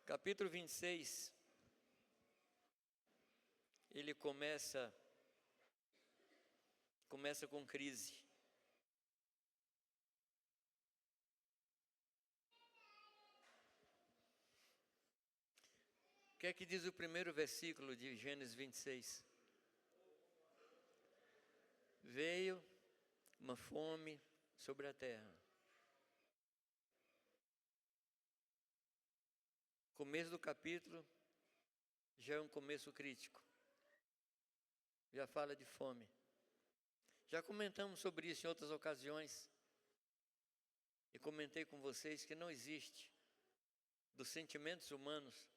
Capítulo 26, ele começa com crise. O que é que diz o primeiro versículo de Gênesis 26? Veio uma fome sobre a terra. Começo do capítulo já é um começo crítico. Já fala de fome. Já comentamos sobre isso em outras ocasiões. E comentei com vocês que não existe, dos sentimentos humanos,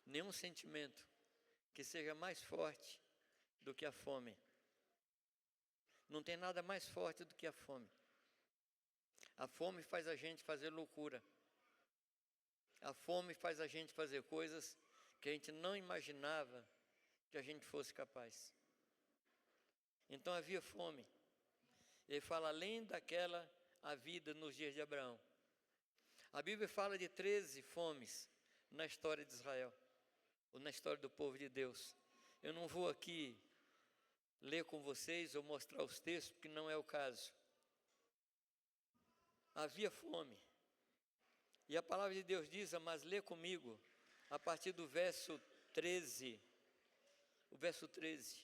nenhum sentimento que seja mais forte do que a fome. Não tem nada mais forte do que a fome. A fome faz a gente fazer loucura. A fome faz a gente fazer coisas que a gente não imaginava que a gente fosse capaz. Então havia fome. Ele fala, além daquela, a vida nos dias de Abraão. A Bíblia fala de 13 fomes na história de Israel, ou na história do povo de Deus. Eu não vou aqui ler com vocês ou mostrar os textos, porque não é o caso. Havia fome. E a palavra de Deus diz, mas lê comigo, a partir do verso 13. O verso 13.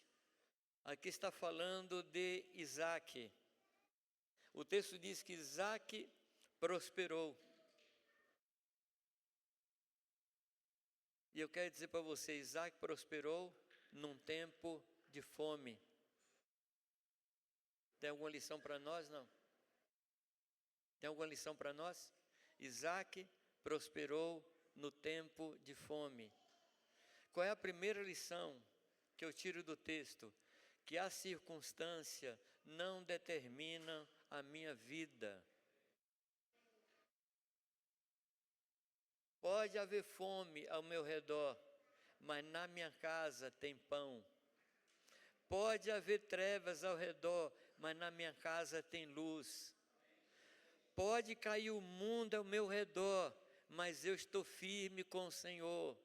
Aqui está falando de Isaac. O texto diz que Isaac prosperou. E eu quero dizer para você, Isaac prosperou num tempo de fome. Tem alguma lição para nós? Não? Tem alguma lição para nós? Isaac prosperou no tempo de fome. Qual é a primeira lição que eu tiro do texto? Que a circunstância não determina a minha vida. Pode haver fome ao meu redor, mas na minha casa tem pão. Pode haver trevas ao redor, mas na minha casa tem luz. Pode cair o mundo ao meu redor, mas eu estou firme com o Senhor.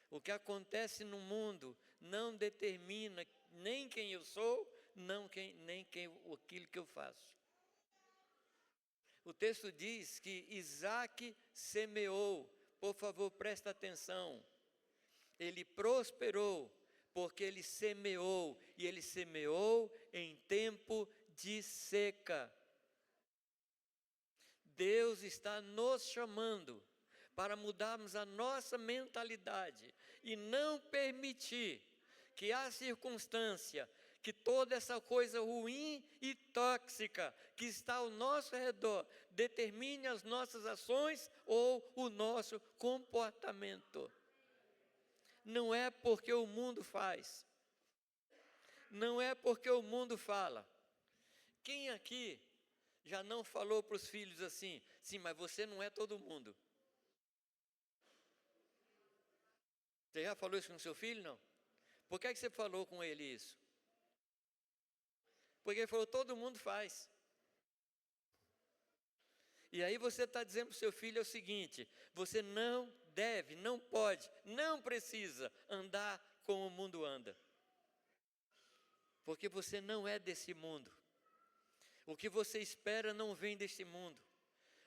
O que acontece no mundo não determina nem quem eu sou, nem aquilo que eu faço. O texto diz que Isaac semeou, por favor, presta atenção. Ele prosperou, porque ele semeou, e ele semeou em tempo de seca. Deus está nos chamando para mudarmos a nossa mentalidade e não permitir que a circunstância, que toda essa coisa ruim e tóxica que está ao nosso redor determine as nossas ações ou o nosso comportamento. Não é porque o mundo faz, não é porque o mundo fala. Quem aqui já não falou para os filhos assim, sim, mas você não é todo mundo? Você já falou isso com seu filho, não? Por que você falou com ele isso? Porque ele falou, todo mundo faz. E aí você está dizendo para o seu filho o seguinte, você não deve, não pode, não precisa andar como o mundo anda. Porque você não é desse mundo. O que você espera não vem deste mundo.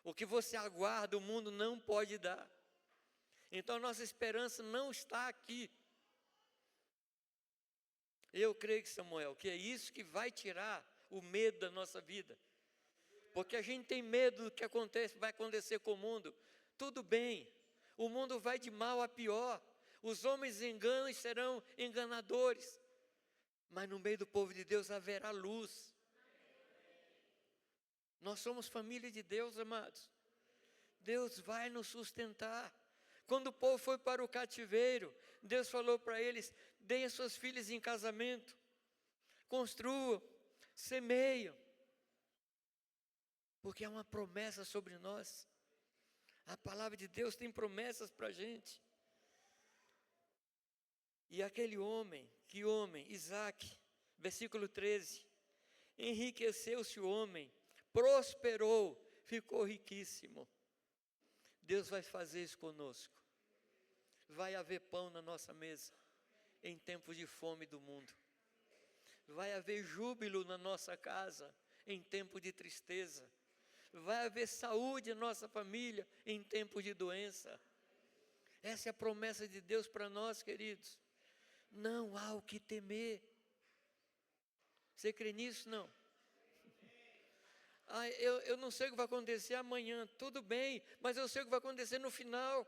O que você aguarda, o mundo não pode dar. Então, nossa esperança não está aqui. Eu creio, Samuel, que é isso que vai tirar o medo da nossa vida. Porque a gente tem medo do que vai acontecer com o mundo. Tudo bem, o mundo vai de mal a pior. Os homens enganam e serão enganadores. Mas no meio do povo de Deus haverá luz. Nós somos família de Deus, amados. Deus vai nos sustentar. Quando o povo foi para o cativeiro, Deus falou para eles, deem as suas filhas em casamento, construam, semeiam, porque há uma promessa sobre nós. A palavra de Deus tem promessas para a gente. E aquele homem, Isaac, versículo 13, enriqueceu-se o homem, prosperou, ficou riquíssimo. Deus vai fazer isso conosco. Vai haver pão na nossa mesa em tempos de fome do mundo. Vai haver júbilo na nossa casa em tempo de tristeza. Vai haver saúde na nossa família em tempos de doença. Essa é a promessa de Deus para nós, queridos. Não há o que temer. Você crê nisso? Não. Eu não sei o que vai acontecer amanhã, tudo bem, mas eu sei o que vai acontecer no final.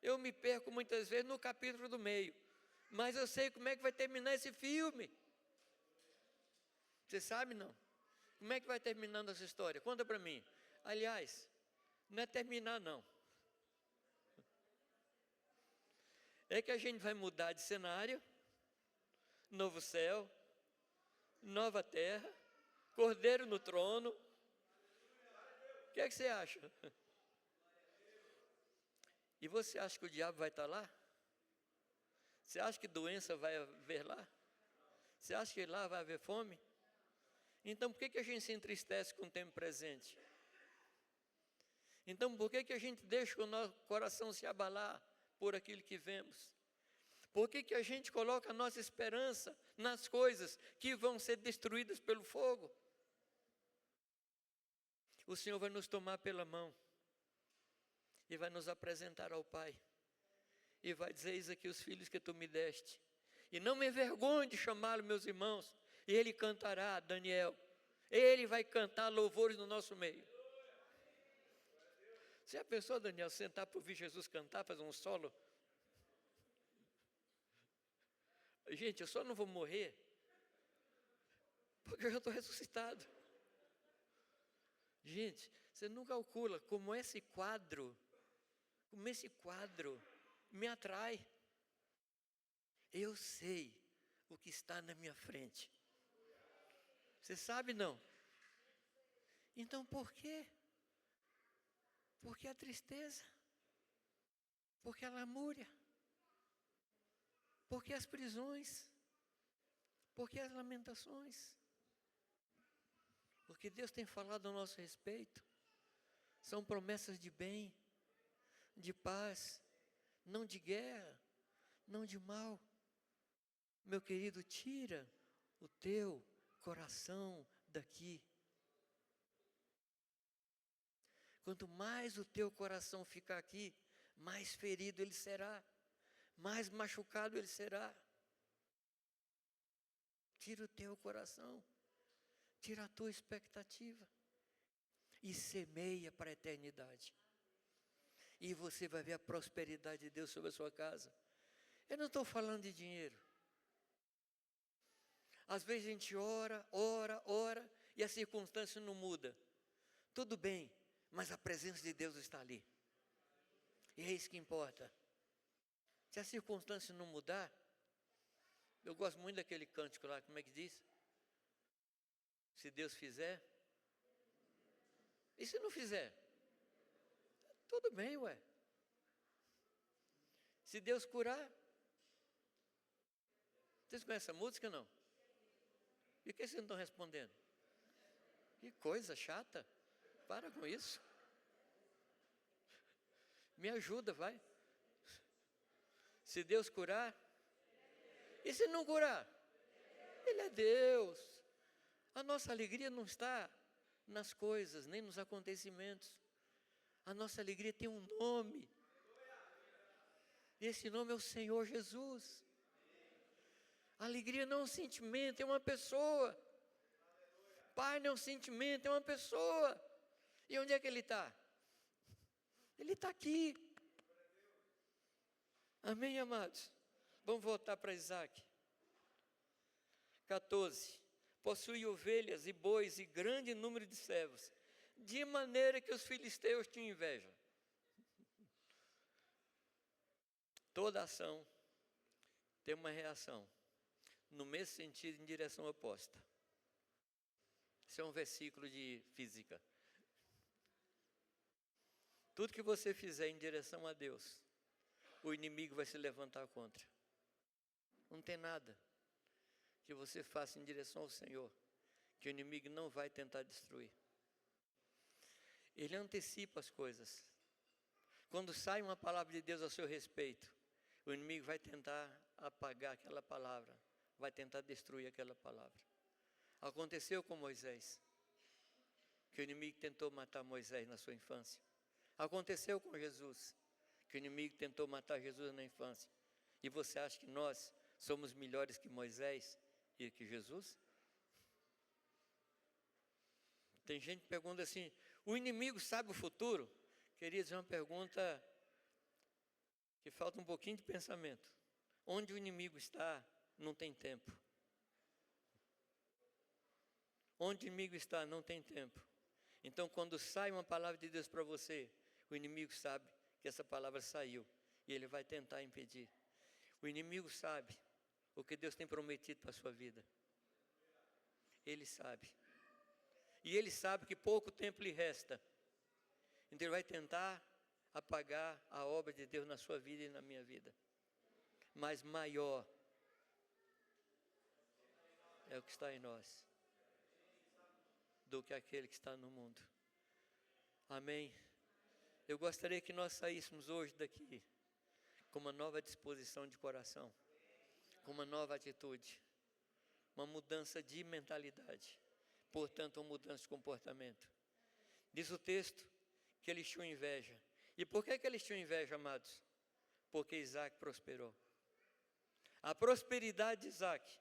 Eu me perco muitas vezes no capítulo do meio, mas eu sei como é que vai terminar esse filme. Você sabe não? Como é que vai terminando essa história? Conta para mim. Aliás, não é terminar não. É que a gente vai mudar de cenário, novo céu, nova terra, Cordeiro no trono. O que é que você acha? E você acha que o diabo vai estar lá? Você acha que doença vai haver lá? Você acha que lá vai haver fome? Então por que a gente se entristece com o tempo presente? Então por que a gente deixa o nosso coração se abalar por aquilo que vemos? Por que a gente coloca a nossa esperança nas coisas que vão ser destruídas pelo fogo? O Senhor vai nos tomar pela mão e vai nos apresentar ao Pai. E vai dizer: eis aqui os filhos que tu me deste. E não me envergonhe de chamá-lo, meus irmãos. E ele cantará, Daniel. Ele vai cantar louvores no nosso meio. Você já pensou, Daniel, sentar para ouvir Jesus cantar, fazer um solo? Gente, eu só não vou morrer porque eu já estou ressuscitado. Gente, você não calcula como esse quadro me atrai. Eu sei o que está na minha frente. Você sabe não? Então por quê? Porque a tristeza, porque a lamúria, porque as prisões, porque as lamentações. Porque Deus tem falado a nosso respeito. São promessas de bem, de paz, não de guerra, não de mal. Meu querido, tira o teu coração daqui. Quanto mais o teu coração ficar aqui, mais ferido ele será, mais machucado ele será. Tira o teu coração, tira a tua expectativa e semeia para a eternidade. E você vai ver a prosperidade de Deus sobre a sua casa. Eu não estou falando de dinheiro. Às vezes a gente ora e a circunstância não muda. Tudo bem, mas a presença de Deus está ali. E é isso que importa. Se a circunstância não mudar, eu gosto muito daquele cântico lá, como é que diz? Se Deus fizer. E se não fizer? Tudo bem, ué. Se Deus curar. Vocês conhecem a música, não? E por que vocês não estão respondendo? Que coisa chata. Para com isso. Me ajuda, vai. Se Deus curar. E se não curar? Ele é Deus. A nossa alegria não está nas coisas, nem nos acontecimentos. A nossa alegria tem um nome. E esse nome é o Senhor Jesus. A alegria não é um sentimento, é uma pessoa. Pai não é um sentimento, é uma pessoa. E onde é que Ele está? Ele está aqui. Amém, amados? Vamos voltar para Isaac. 14. Possui ovelhas e bois e grande número de servos, de maneira que os filisteus tinham inveja. Toda ação tem uma reação, no mesmo sentido, em direção oposta. Isso é um versículo de física. Tudo que você fizer em direção a Deus, o inimigo vai se levantar contra. Não tem nada que você faça em direção ao Senhor, que o inimigo não vai tentar destruir. ele antecipa as coisas. Quando sai uma palavra de Deus a seu respeito, o inimigo vai tentar apagar aquela palavra, vai tentar destruir aquela palavra. Aconteceu com Moisés, que o inimigo tentou matar Moisés na sua infância. Aconteceu com Jesus, que o inimigo tentou matar Jesus na infância. E você acha que nós somos melhores que Moisés e que Jesus? Tem gente que pergunta assim, o inimigo sabe o futuro? Queridos, é uma pergunta que falta um pouquinho de pensamento. Onde o inimigo está, não tem tempo. Onde o inimigo está, não tem tempo. Então, quando sai uma palavra de Deus para você, o inimigo sabe que essa palavra saiu e ele vai tentar impedir. O inimigo sabe o que Deus tem prometido para a sua vida. Ele sabe. E ele sabe que pouco tempo lhe resta. Então ele vai tentar apagar a obra de Deus na sua vida e na minha vida. Mas maior é o que está em nós do que aquele que está no mundo. Amém? Eu gostaria que nós saíssemos hoje daqui com uma nova disposição de coração, com uma nova atitude, uma mudança de mentalidade, portanto, uma mudança de comportamento. Diz o texto que eles tinham inveja. E por que eles tinham inveja, amados? Porque Isaac prosperou. A prosperidade de Isaac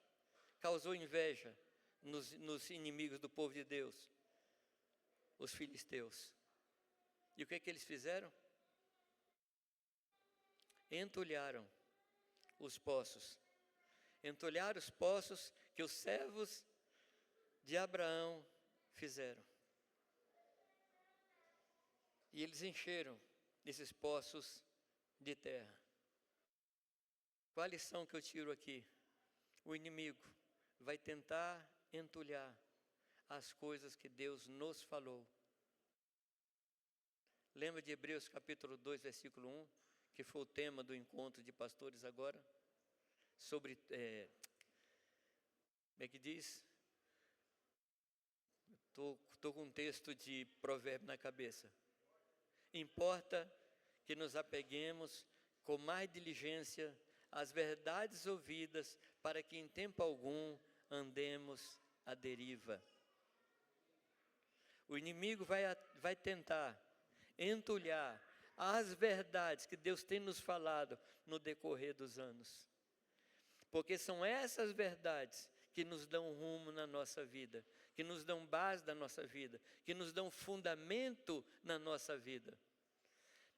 causou inveja nos inimigos do povo de Deus, os filisteus. E o que eles fizeram? Entulharam os poços. Entulharam os poços que os servos de Abraão fizeram. E eles encheram esses poços de terra. Qual a lição que eu tiro aqui? O inimigo vai tentar entulhar as coisas que Deus nos falou. Lembra de Hebreus capítulo 2, versículo 1, que foi o tema do encontro de pastores agora? Sobre, como é que diz? Estou com um texto de provérbio na cabeça. Importa que nos apeguemos com mais diligência às verdades ouvidas, para que em tempo algum andemos à deriva. O inimigo vai tentar entulhar as verdades que Deus tem nos falado no decorrer dos anos. Porque são essas verdades que nos dão rumo na nossa vida, que nos dão base da nossa vida, que nos dão fundamento na nossa vida.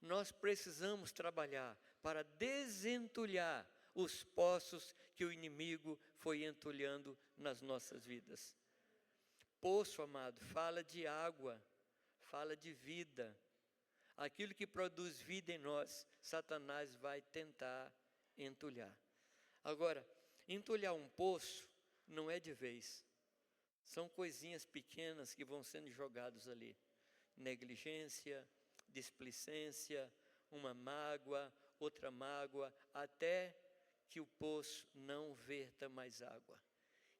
Nós precisamos trabalhar para desentulhar os poços que o inimigo foi entulhando nas nossas vidas. Poço, amado, fala de água, fala de vida. Aquilo que produz vida em nós, Satanás vai tentar entulhar. Agora, entulhar um poço não é de vez. São coisinhas pequenas que vão sendo jogadas ali. Negligência, displicência, uma mágoa, outra mágoa, até que o poço não verta mais água.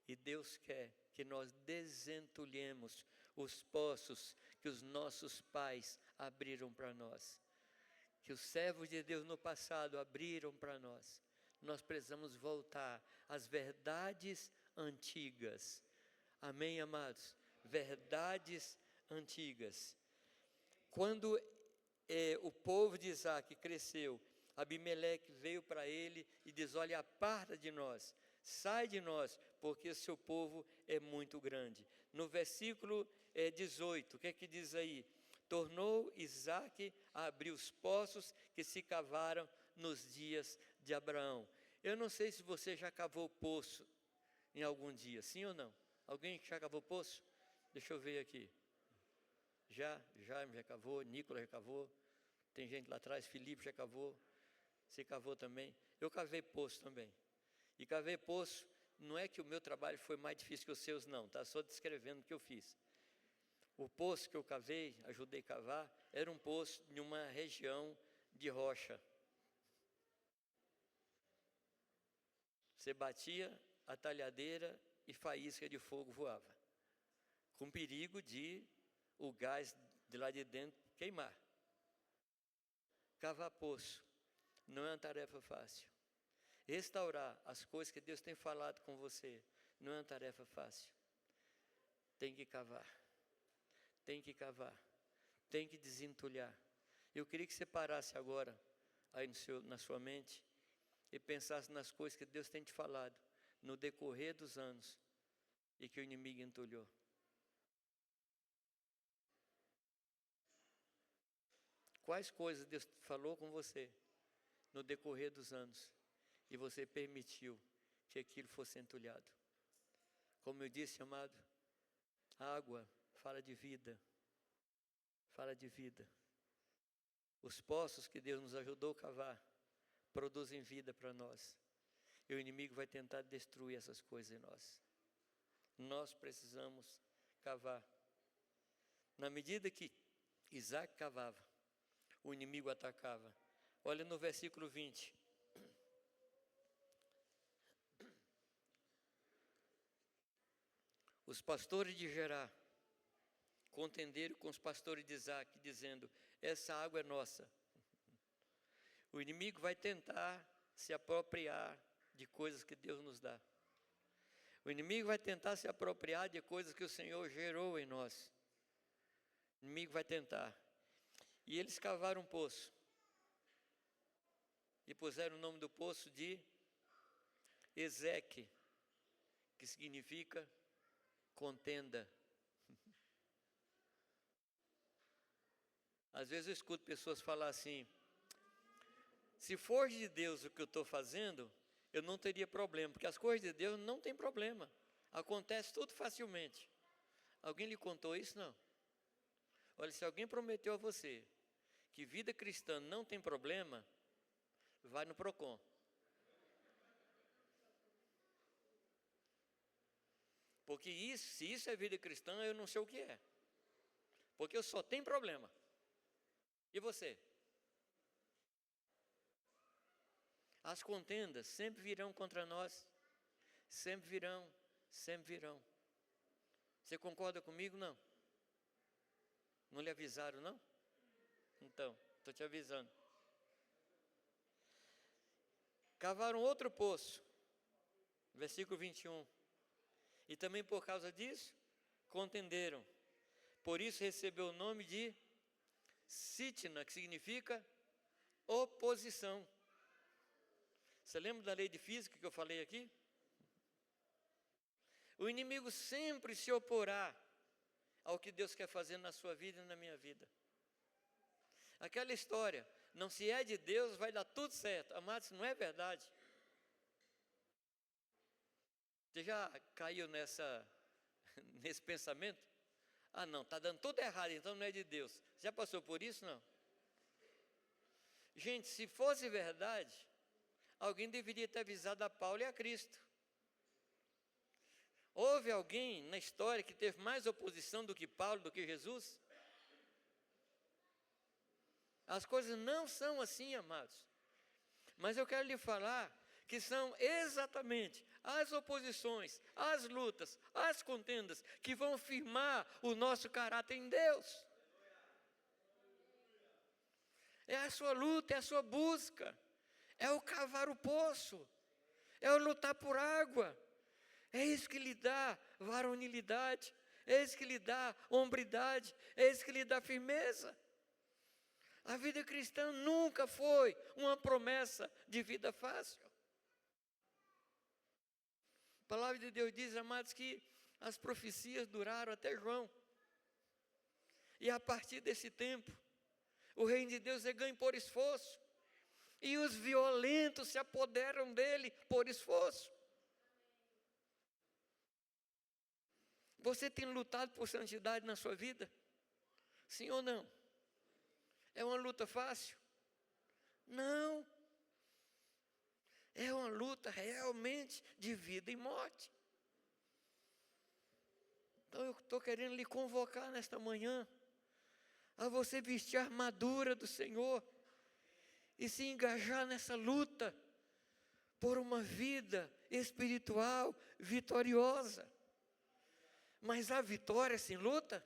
E Deus quer que nós desentulhemos os poços que os nossos pais abriram para nós, que os servos de Deus no passado abriram para nós. Nós precisamos voltar às verdades antigas. Amém, amados? Verdades antigas. Quando o povo de Isaac cresceu, Abimeleque veio para ele e diz: olha, aparta de nós, sai de nós, porque o seu povo é muito grande. No versículo 18, o que é que diz aí? Tornou Isaac a abrir os poços que se cavaram nos dias de Abraão. Eu não sei se você já cavou poço em algum dia, sim ou não? Alguém já cavou poço? Deixa eu ver aqui. Já cavou, Nicolas já cavou, tem gente lá atrás, Felipe já cavou, você cavou também. Eu cavei poço também. E cavei poço, não é que o meu trabalho foi mais difícil que os seus, não, tá? Só descrevendo o que eu fiz. O poço que eu cavei, ajudei a cavar, era um poço em uma região de rocha. Você batia a talhadeira e faísca de fogo voava, com perigo de o gás de lá de dentro queimar. Cavar poço não é uma tarefa fácil. Restaurar as coisas que Deus tem falado com você não é uma tarefa fácil. Tem que cavar, tem que cavar, tem que desentulhar. Eu queria que você parasse agora aí na sua mente e pensasse nas coisas que Deus tem te falado no decorrer dos anos e que o inimigo entulhou. Quais coisas Deus falou com você no decorrer dos anos e você permitiu que aquilo fosse entulhado? Como eu disse, amado, água fala de vida, fala de vida. Os poços que Deus nos ajudou a cavar produzem vida para nós. E o inimigo vai tentar destruir essas coisas em nós. Nós precisamos cavar. Na medida que Isaac cavava, o inimigo atacava. Olha no versículo 20. Os pastores de Gerar contenderam com os pastores de Isaac, dizendo: essa água é nossa. O inimigo vai tentar se apropriar de coisas que Deus nos dá. O inimigo vai tentar se apropriar de coisas que o Senhor gerou em nós. O inimigo vai tentar. E eles cavaram um poço. E puseram o nome do poço de Ezeque, que significa contenda. Às vezes eu escuto pessoas falar assim: se for de Deus o que eu estou fazendo, eu não teria problema, porque as coisas de Deus não tem problema, acontece tudo facilmente. Alguém lhe contou isso? Não. Olha, se alguém prometeu a você que vida cristã não tem problema, vai no Procon. Porque isso, se isso é vida cristã, eu não sei o que é. Porque eu só tenho problema. E você? As contendas sempre virão contra nós. Sempre virão, sempre virão. Você concorda comigo? Não. Não lhe avisaram, não? Então, estou te avisando. Cavaram outro poço. Versículo 21. E também por causa disso, contenderam. Por isso recebeu o nome de Sitna, que significa oposição. Você lembra da lei de física que eu falei aqui? O inimigo sempre se oporá ao que Deus quer fazer na sua vida e na minha vida. Aquela história, não se é de Deus, vai dar tudo certo. Amados, não é verdade. Você já caiu nesse pensamento? Ah, não, está dando tudo errado, então não é de Deus. Já passou por isso? Não. Gente, se fosse verdade, alguém deveria ter avisado a Paulo e a Cristo. Houve alguém na história que teve mais oposição do que Paulo, do que Jesus? As coisas não são assim, amados. Mas eu quero lhe falar que são exatamente as oposições, as lutas, as contendas que vão firmar o nosso caráter em Deus. É a sua luta, é a sua busca, é o cavar o poço, é o lutar por água. É isso que lhe dá varonilidade, é isso que lhe dá hombridade, é isso que lhe dá firmeza. A vida cristã nunca foi uma promessa de vida fácil. A palavra de Deus diz, amados, que as profecias duraram até João. E a partir desse tempo, o reino de Deus é ganho por esforço. E os violentos se apoderam dele por esforço. Você tem lutado por santidade na sua vida? Sim ou não? É uma luta fácil? Não. É uma luta realmente de vida e morte. Então eu estou querendo lhe convocar nesta manhã a você vestir a armadura do Senhor e se engajar nessa luta por uma vida espiritual vitoriosa. Mas há vitória sem luta?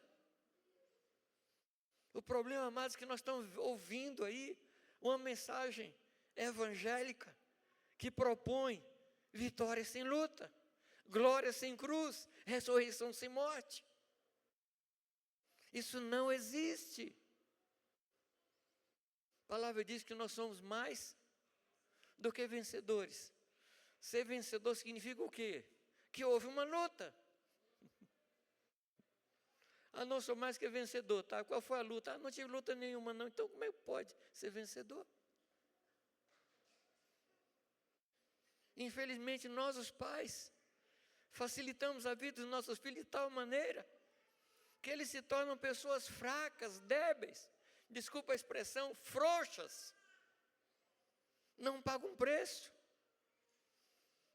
O problema, amados, é que nós estamos ouvindo aí uma mensagem evangélica que propõe vitória sem luta, glória sem cruz, ressurreição sem morte. Isso não existe. A palavra diz que nós somos mais do que vencedores. Ser vencedor significa o quê? Que houve uma luta. Não sou mais que vencedor, tá? Qual foi a luta? Não tive luta nenhuma, não. Então como é que pode ser vencedor? Infelizmente, nós, os pais, facilitamos a vida dos nossos filhos de tal maneira que eles se tornam pessoas fracas, débeis, desculpa a expressão, frouxas. Não pagam preço.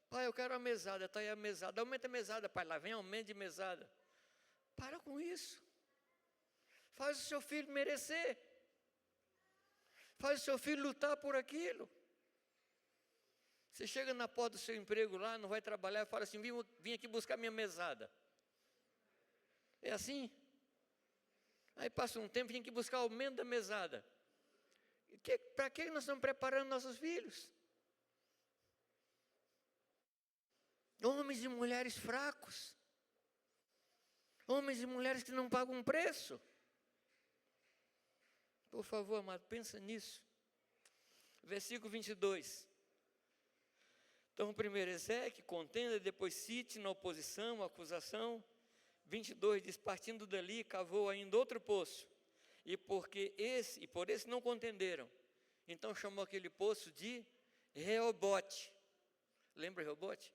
Pai, eu quero a mesada, está aí a mesada. Aumenta a mesada, pai, lá vem aumento de mesada. Para com isso. Faz o seu filho merecer. Faz o seu filho lutar por aquilo. Você chega na porta do seu emprego lá, não vai trabalhar, e fala assim, vim aqui buscar minha mesada. É assim? Aí passa um tempo, vim aqui buscar o aumento da mesada. Para que nós estamos preparando nossos filhos? Homens e mulheres fracos. Homens e mulheres que não pagam preço. Por favor, amado, pensa nisso. Versículo 22. Então, primeiro Ezequiel, contenda, depois cite na oposição, acusação. 22 diz, partindo dali, cavou ainda outro poço. E por esse não contenderam. Então chamou aquele poço de Reobote. Lembra Reobote?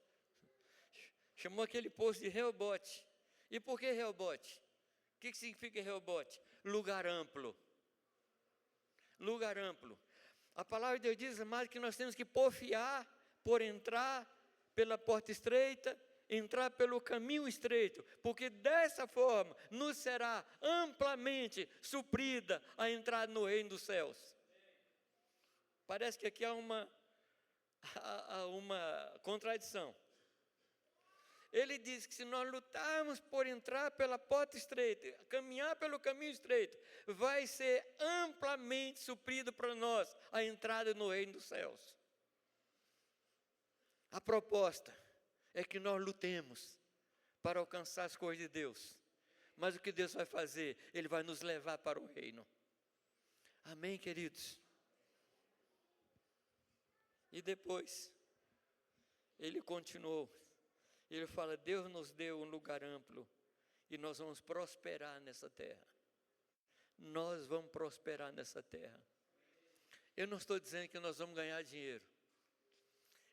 Chamou aquele poço de Reobote. E por que Reobote? O que significa Reobote? Lugar amplo. Lugar amplo. A palavra de Deus diz, amado, que nós temos que porfiar por entrar pela porta estreita, entrar pelo caminho estreito, porque dessa forma nos será amplamente suprida a entrada no reino dos céus. Parece que aqui há uma contradição. Ele diz que se nós lutarmos por entrar pela porta estreita, caminhar pelo caminho estreito, vai ser amplamente suprido para nós a entrada no reino dos céus. A proposta é que nós lutemos para alcançar as coisas de Deus. Mas o que Deus vai fazer? Ele vai nos levar para o reino. Amém, queridos? E depois, ele continuou. Ele fala, Deus nos deu um lugar amplo e nós vamos prosperar nessa terra. Nós vamos prosperar nessa terra. Eu não estou dizendo que nós vamos ganhar dinheiro.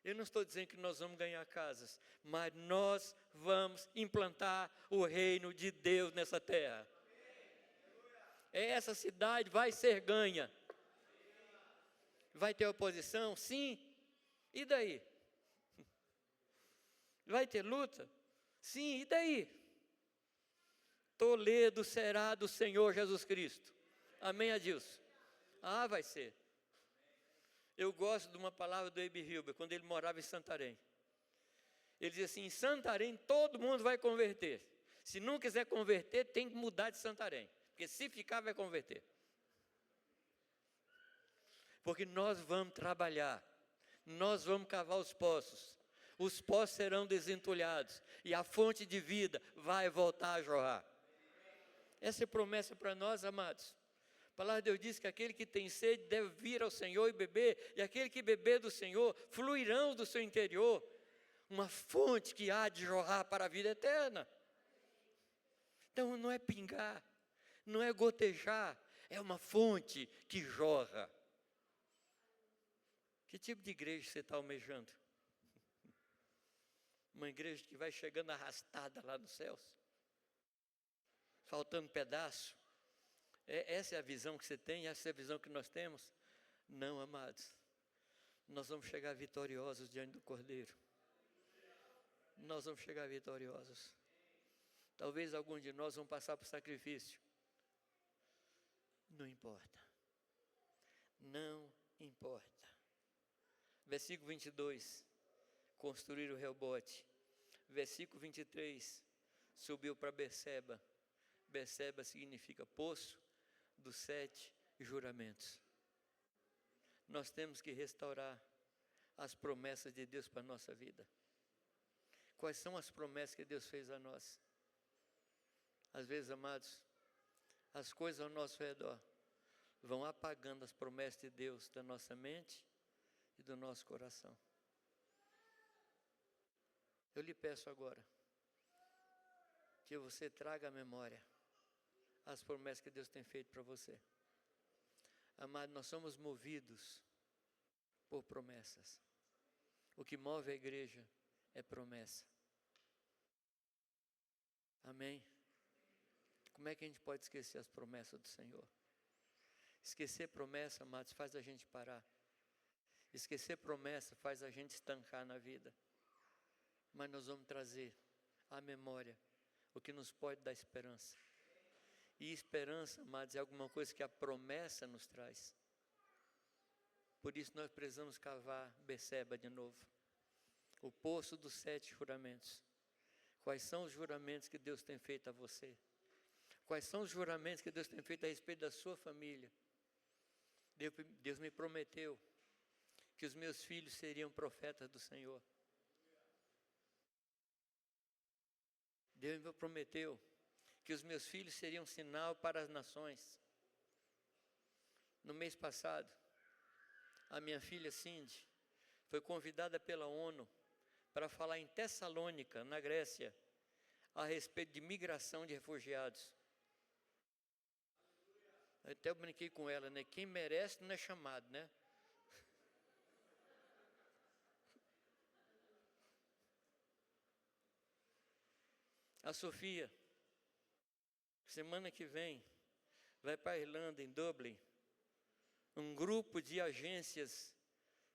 Eu não estou dizendo que nós vamos ganhar casas, mas nós vamos implantar o reino de Deus nessa terra. Essa cidade vai ser ganha. Vai ter oposição? Sim. E daí? Vai ter luta? Sim, e daí? Toledo será do Senhor Jesus Cristo. Amém, Adilson? Vai ser. Eu gosto de uma palavra do Abe Hilber, quando ele morava em Santarém. Ele diz assim, em Santarém todo mundo vai converter. Se não quiser converter, tem que mudar de Santarém. Porque se ficar, vai converter. Porque nós vamos trabalhar. Nós vamos cavar os poços serão desentulhados, e a fonte de vida vai voltar a jorrar. Essa é promessa para nós, amados. A palavra de Deus diz que aquele que tem sede deve vir ao Senhor e beber, e aquele que beber do Senhor, fluirão do seu interior, uma fonte que há de jorrar para a vida eterna. Então não é pingar, não é gotejar, é uma fonte que jorra. Que tipo de igreja você está almejando? Uma igreja que vai chegando arrastada lá nos céus, faltando pedaço. Essa é a visão que você tem, essa é a visão que nós temos? Não, amados. Nós vamos chegar vitoriosos diante do Cordeiro. Nós vamos chegar vitoriosos. Talvez alguns de nós vão passar por sacrifício. Não importa. Não importa. Versículo 22. Construir o Reobote. Versículo 23. Subiu para Berseba. Berseba significa poço. dos 7 juramentos. Nós temos que restaurar as promessas de Deus para a nossa vida. Quais são as promessas que Deus fez a nós? Às vezes, amados, as coisas ao nosso redor vão apagando as promessas de Deus da nossa mente e do nosso coração. Eu lhe peço agora que você traga à memória as promessas que Deus tem feito para você. Amado, nós somos movidos por promessas. O que move a igreja é promessa. Amém? Como é que a gente pode esquecer as promessas do Senhor? Esquecer promessa, amados, faz a gente parar. Esquecer promessa faz a gente estancar na vida. Mas nós vamos trazer à memória o que nos pode dar esperança. E esperança, amados, é alguma coisa que a promessa nos traz. Por isso nós precisamos cavar Beceba de novo. O poço dos 7 juramentos. Quais são os juramentos que Deus tem feito a você? Quais são os juramentos que Deus tem feito a respeito da sua família? Deus me prometeu que os meus filhos seriam profetas do Senhor. Deus me prometeu que os meus filhos seriam sinal para as nações. No mês passado, a minha filha Cindy foi convidada pela ONU para falar em Tessalônica, na Grécia, a respeito de migração de refugiados. Até eu brinquei com ela, né? Quem merece não é chamado, né? A Sofia, semana que vem, vai para a Irlanda, em Dublin, um grupo de agências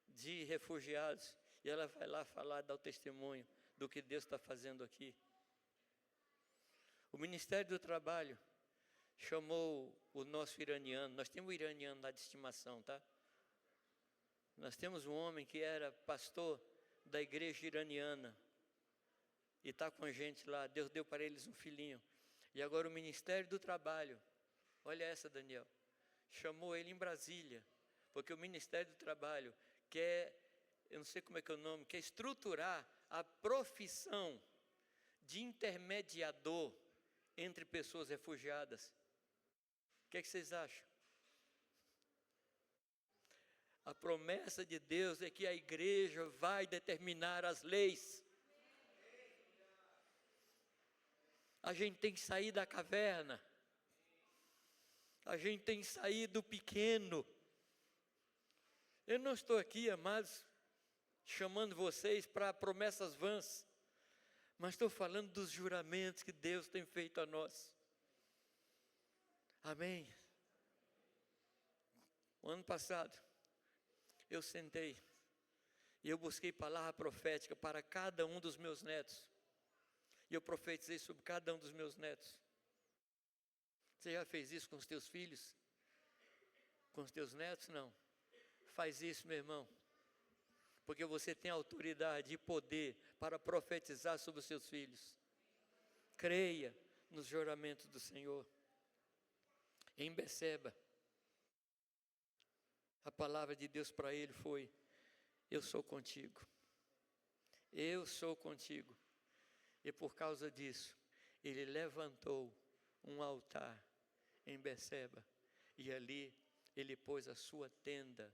de refugiados, e ela vai lá falar, dar o testemunho do que Deus está fazendo aqui. O Ministério do Trabalho chamou o nosso iraniano, nós temos um iraniano lá de estimação, tá? Nós temos um homem que era pastor da igreja iraniana, e está com a gente lá, Deus deu para eles um filhinho. E agora o Ministério do Trabalho, olha essa, Daniel, chamou ele em Brasília, porque o Ministério do Trabalho quer, eu não sei como é que é o nome, quer estruturar a profissão de intermediador entre pessoas refugiadas. O que é que vocês acham? A promessa de Deus é que a igreja vai determinar as leis. A gente tem que sair da caverna. A gente tem que sair do pequeno. Eu não estou aqui, amados, chamando vocês para promessas vãs, mas estou falando dos juramentos que Deus tem feito a nós. Amém? O ano passado, eu sentei e eu busquei palavra profética para cada um dos meus netos. E eu profetizei sobre cada um dos meus netos. Você já fez isso com os teus filhos? Com os teus netos? Não. Faz isso, meu irmão. Porque você tem autoridade e poder para profetizar sobre os seus filhos. Creia nos juramentos do Senhor. Em Beceba, a palavra de Deus para ele foi: eu sou contigo. Eu sou contigo. E por causa disso, ele levantou um altar em Beceba. E ali ele pôs a sua tenda,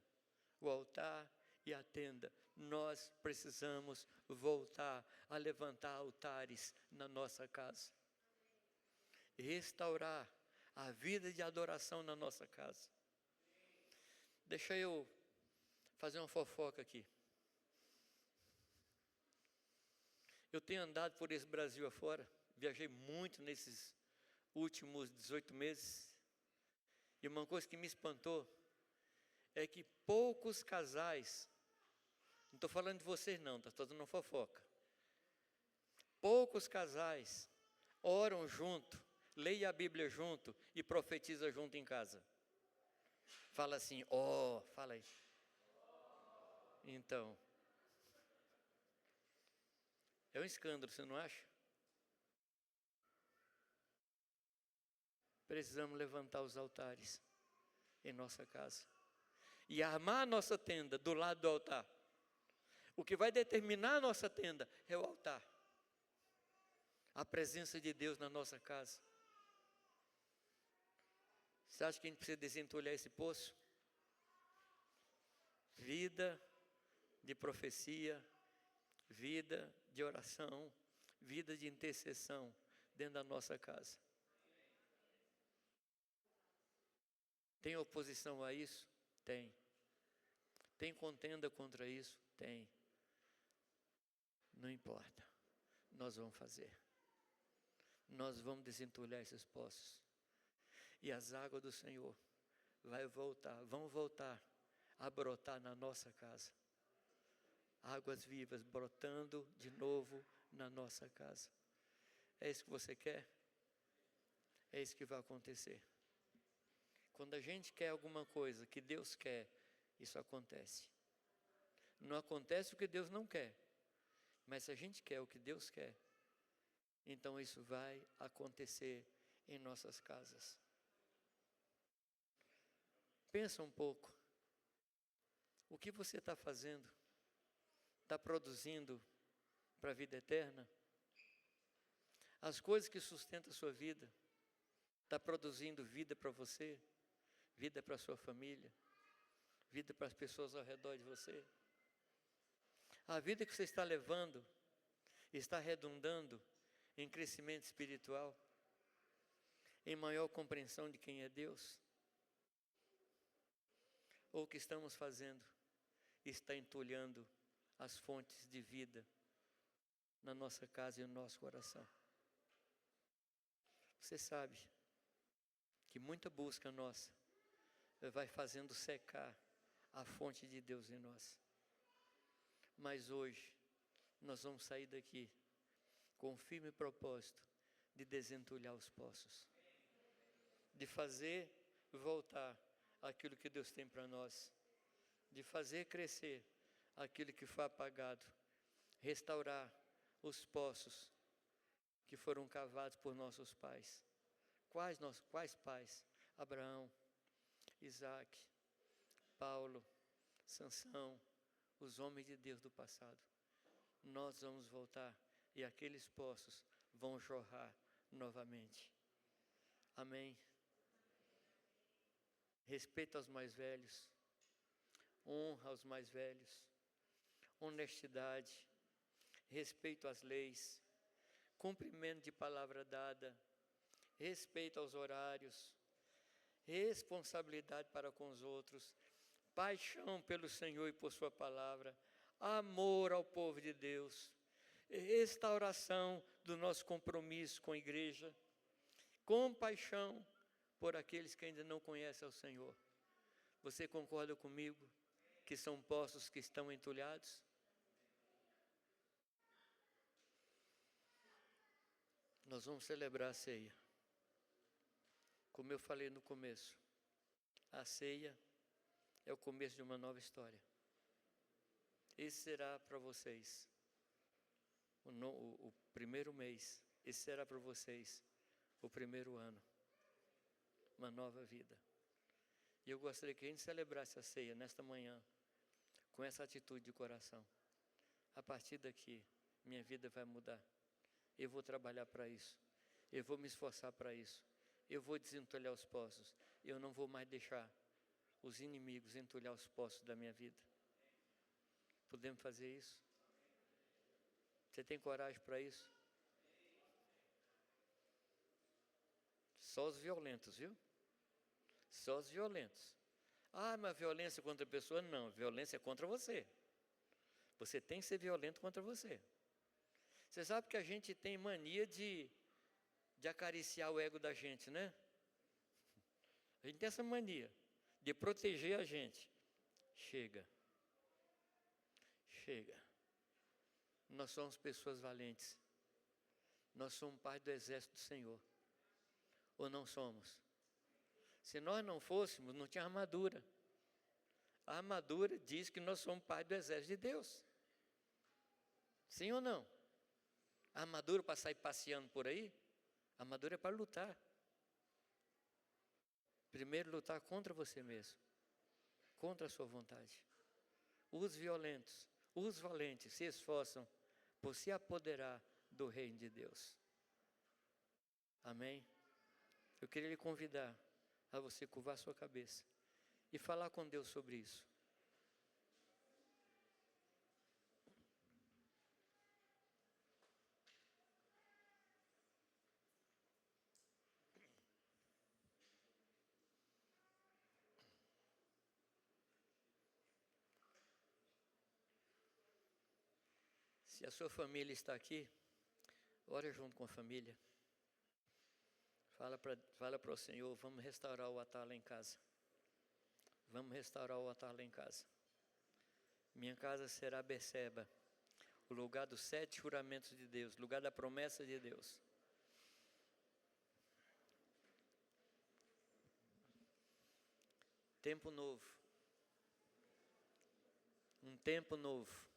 o altar e a tenda. Nós precisamos voltar a levantar altares na nossa casa. E restaurar a vida de adoração na nossa casa. Deixa eu fazer uma fofoca aqui. Eu tenho andado por esse Brasil afora, viajei muito nesses últimos 18 meses, e uma coisa que me espantou é que poucos casais, não estou falando de vocês não, estou dando uma fofoca, poucos casais oram junto, leem a Bíblia junto e profetizam junto em casa. Fala assim, fala aí. Então, é um escândalo, você não acha? precisamos levantar os altares em nossa casa e armar a nossa tenda do lado do altar. O que vai determinar a nossa tenda é o altar. A presença de Deus na nossa casa. Você acha que a gente precisa desentulhar esse poço? Vida de profecia, vida de oração, vida de intercessão dentro da nossa casa. Tem oposição a isso? Tem. Tem contenda contra isso? Tem. Não importa. Nós vamos fazer. Nós vamos desentulhar esses poços. E as águas do Senhor vão voltar a brotar na nossa casa. Águas vivas brotando de novo na nossa casa. É isso que você quer? É isso que vai acontecer. Quando a gente quer alguma coisa que Deus quer, isso acontece. Não acontece o que Deus não quer. Mas se a gente quer o que Deus quer, então isso vai acontecer em nossas casas. Pensa um pouco. O que você está fazendo? Está produzindo para a vida eterna? As coisas que sustentam a sua vida, está produzindo vida para você? Vida para a sua família? Vida para as pessoas ao redor de você? A vida que você está levando está redundando em crescimento espiritual? Em maior compreensão de quem é Deus? Ou o que estamos fazendo está entulhando as fontes de vida na nossa casa e no nosso coração? Você sabe que muita busca nossa vai fazendo secar a fonte de Deus em nós. Mas hoje nós vamos sair daqui com o firme propósito de desentulhar os poços, de fazer voltar aquilo que Deus tem para nós, de fazer crescer aquilo que foi apagado, restaurar os poços que foram cavados por nossos pais. Quais pais? Abraão, Isaac, Paulo, Sansão, os homens de Deus do passado. Nós vamos voltar e aqueles poços vão jorrar novamente. Amém. Respeito aos mais velhos, honra aos mais velhos, honestidade, respeito às leis, cumprimento de palavra dada, respeito aos horários, responsabilidade para com os outros, paixão pelo Senhor e por sua palavra, amor ao povo de Deus, restauração do nosso compromisso com a igreja, compaixão por aqueles que ainda não conhecem ao Senhor. Você concorda comigo que são poços que estão entulhados? Nós vamos celebrar a ceia. Como eu falei no começo, a ceia é o começo de uma nova história. Esse será para vocês o primeiro mês. Esse será para vocês o primeiro ano. Uma nova vida. E eu gostaria que a gente celebrasse a ceia nesta manhã, com essa atitude de coração. A partir daqui, minha vida vai mudar. Eu vou trabalhar para isso. Eu vou me esforçar para isso. Eu vou desentulhar os poços. Eu não vou mais deixar os inimigos entulhar os poços da minha vida. Podemos fazer isso? Você tem coragem para isso? Só os violentos, viu? Só os violentos. Ah, mas violência contra a pessoa? Não, violência é contra você. Você tem que ser violento contra você. Você sabe que a gente tem mania de acariciar o ego da gente, né? A gente tem essa mania de proteger a gente. Chega. Chega. Nós somos pessoas valentes. Nós somos parte do exército do Senhor. Ou não somos? Se nós não fôssemos, não tinha armadura. A armadura diz que nós somos parte do exército de Deus. Sim ou não? A armadura para sair passeando por aí? A armadura é para lutar. Primeiro, lutar contra você mesmo, contra a sua vontade. Os violentos, os valentes se esforçam por se apoderar do reino de Deus. Amém? Eu queria lhe convidar a você curvar sua cabeça e falar com Deus sobre isso. Se a sua família está aqui, ore junto com a família. Fala para o Senhor, vamos restaurar o altar lá em casa. Vamos restaurar o altar lá em casa. Minha casa será Beceba, o lugar dos 7 juramentos de Deus, lugar da promessa de Deus. Tempo novo. Um tempo novo.